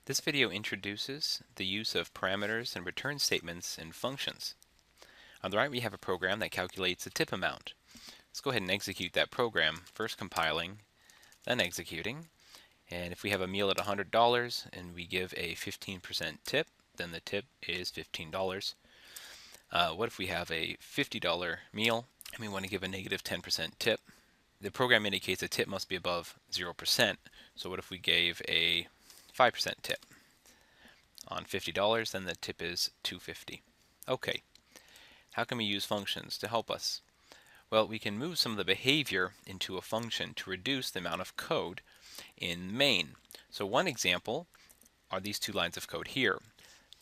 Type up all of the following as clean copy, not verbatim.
This video introduces the use of parameters and return statements in functions. On the right, we have a program that calculates the tip amount. Let's go ahead and execute that program, first compiling, then executing. And if we have a meal at $100 and we give a 15% tip, then the tip is $15. What if we have a $50 meal and we want to give a negative 10% tip? The program indicates a tip must be above 0%. So what if we gave a 5% tip? On $50, then the tip is $2.50. Okay, how can we use functions to help us? Well, we can move some of the behavior into a function to reduce the amount of code in main. So one example are these two lines of code here.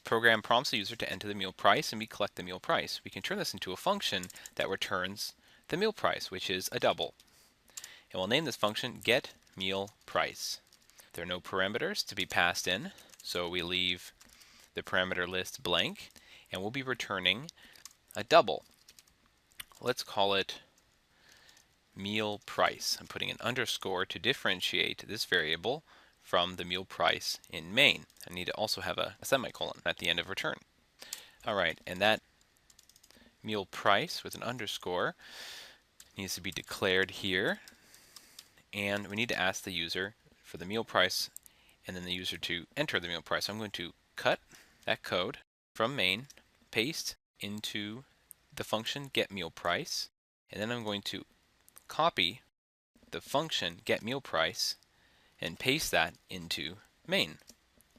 Program prompts the user to enter the meal price and we collect the meal price. We can turn this into a function that returns the meal price, which is a double. And we'll name this function getMealPrice. There are no parameters to be passed in, so we leave the parameter list blank, and we'll be returning a double. Let's call it meal price. I'm putting an underscore to differentiate this variable from the meal price in main. I need to also have a semicolon at the end of return. Alright, and that meal price with an underscore needs to be declared here, and we need to ask the user for the meal price and then the user to enter the meal price. So I'm going to cut that code from main, paste into the function getMealPrice, and then I'm going to copy the function getMealPrice and paste that into main.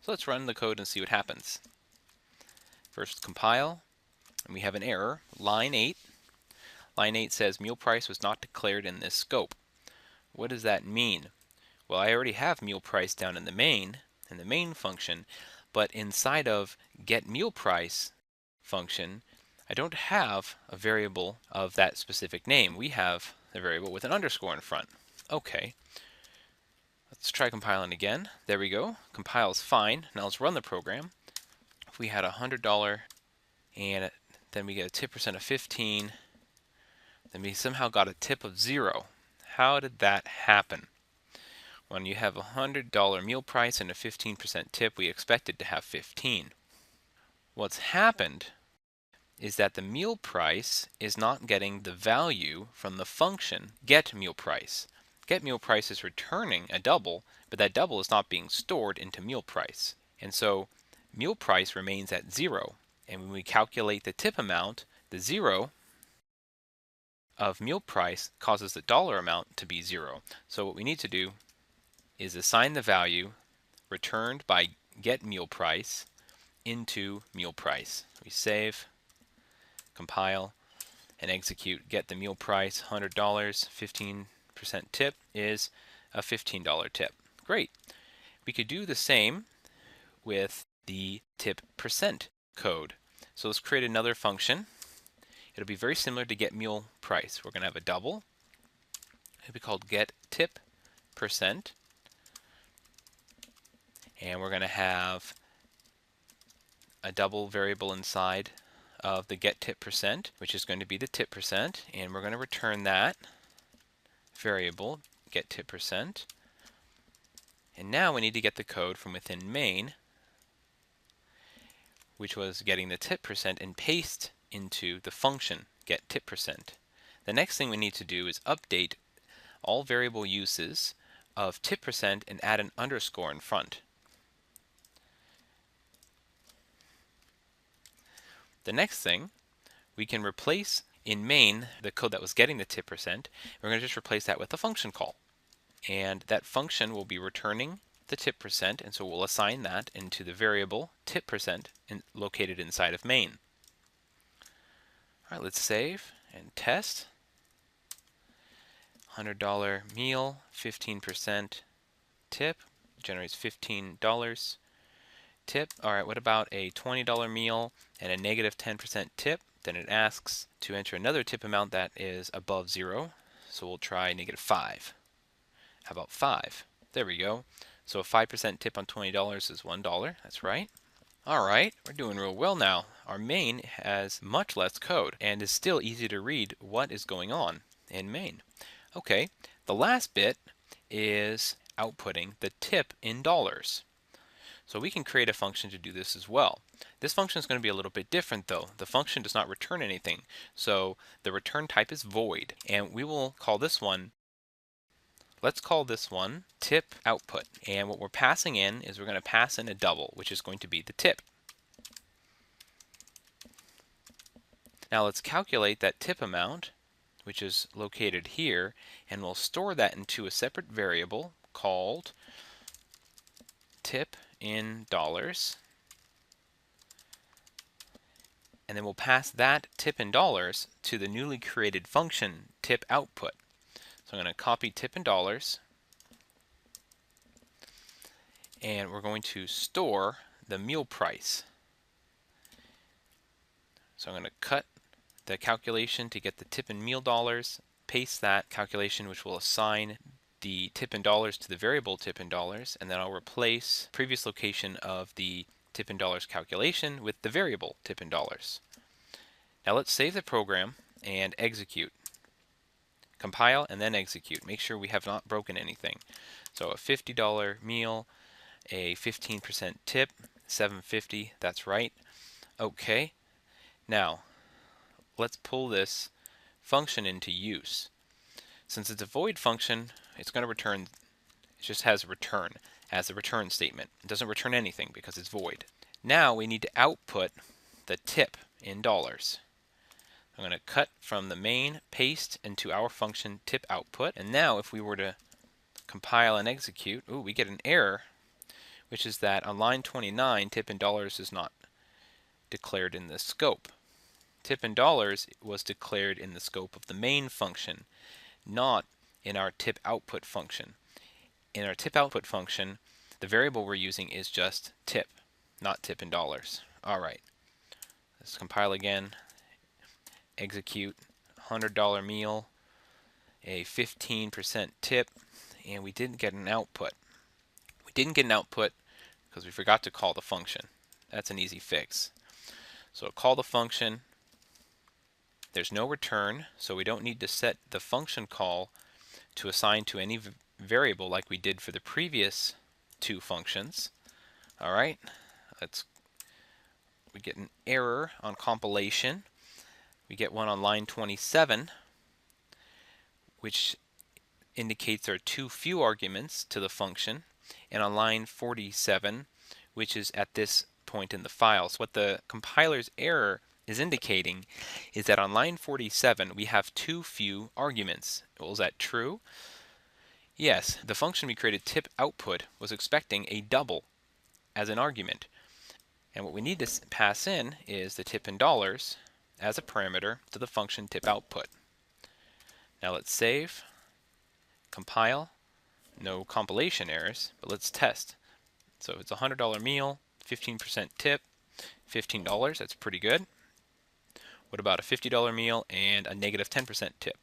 So let's run the code and see what happens. First compile, and we have an error, line 8. Line 8 says meal price was not declared in this scope. What does that mean? Well, I already have meal price down in the main function, but inside of getMealPrice function, I don't have a variable of that specific name. We have a variable with an underscore in front. Okay, let's try compiling again. There we go. Compiles fine. Now let's run the program. If we had $100 and then we get a tip percent of 15, then we somehow got a tip of 0. How did that happen? When you have a $100 meal price and a 15% tip, we expected to have 15. What's happened is that the meal price is not getting the value from the function getMealPrice. GetMealPrice is returning a double, but that double is not being stored into meal price. And so meal price remains at 0. And when we calculate the tip amount, the 0 of meal price causes the dollar amount to be 0. So what we need to do is assign the value returned by getMealPrice into meal price. We save, compile, and execute. Get the meal price, $100, 15% tip is a $15 tip. Great. We could do the same with the tip percent code. So let's create another function. It'll be very similar to get meal price. We're going to have a double. It'll be called get tip percent. And we're going to have a double variable inside of the get tip percent, which is going to be the tip percent, and we're going to return that variable, get tip percent. And now we need to get the code from within main, which was getting the tip percent, and paste into the function get tip percent. The next thing we need to do is update all variable uses of tip percent and add an underscore in front. The next thing, we can replace in main the code that was getting the tip percent. We're going to just replace that with a function call. And that function will be returning the tip percent, and so we'll assign that into the variable tip percent located inside of main. All right, let's save and test. $100 meal, 15% tip, generates $15. Tip. All right, what about a $20 meal and a negative 10% tip? Then it asks to enter another tip amount that is above 0. So we'll try negative 5. How about 5? There we go. So a 5% tip on $20 is $1. That's right. All right, we're doing real well now. Our main has much less code and is still easy to read what is going on in main. Okay, the last bit is outputting the tip in dollars. So we can create a function to do this as well. This function is going to be a little bit different though. The function does not return anything. So the return type is void, and we will call this one, let's call this one tip output. And what we're passing in is we're going to pass in a double, which is going to be the tip. Now let's calculate that tip amount, which is located here, and we'll store that into a separate variable called tip in dollars. And then we'll pass that tip in dollars to the newly created function tip output. So I'm going to copy tip in dollars, and we're going to store the meal price. So I'm going to cut the calculation to get the tip in meal dollars, paste that calculation which will assign the tip in dollars to the variable tip in dollars, and then I'll replace previous location of the tip in dollars calculation with the variable tip in dollars. Now let's save the program and execute. Compile and then execute. Make sure we have not broken anything. So a $50 meal, a 15% tip, $7.50, that's right. Okay, now let's pull this function into use. Since it's a void function, it's going to return, it just has a return as a return statement. It doesn't return anything because it's void. Now we need to output the tip in dollars. I'm going to cut from the main, paste into our function tip output, and now if we were to compile and execute, we get an error, which is that on line 29, tip in dollars is not declared in the scope. Tip in dollars was declared in the scope of the main function, not in our tip output function. In our tip output function, the variable we're using is just tip, not tip in dollars. Alright, let's compile again, execute, $100 meal, a 15% tip, and we didn't get an output. We didn't get an output because we forgot to call the function. That's an easy fix. So call the function. There's no return, so we don't need to set the function call to assign to any variable like we did for the previous two functions. Alright, we get an error on compilation. We get one on line 27, which indicates there are too few arguments to the function, and on line 47, which is at this point in the file. So what the compiler's error is indicating is that on line 47 we have too few arguments. Well, is that true? Yes, the function we created tip output was expecting a double as an argument. And what we need to pass in is the tip in dollars as a parameter to the function tip output. Now let's save, compile, no compilation errors, but let's test. So it's a $100 meal, 15% tip, $15, that's pretty good. What about a $50 meal and a negative 10% tip?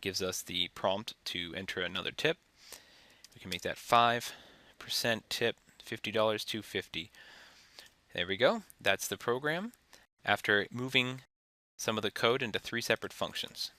Gives us the prompt to enter another tip. We can make that 5% tip, $50, $2.50. There we go. That's the program after moving some of the code into 3 separate functions.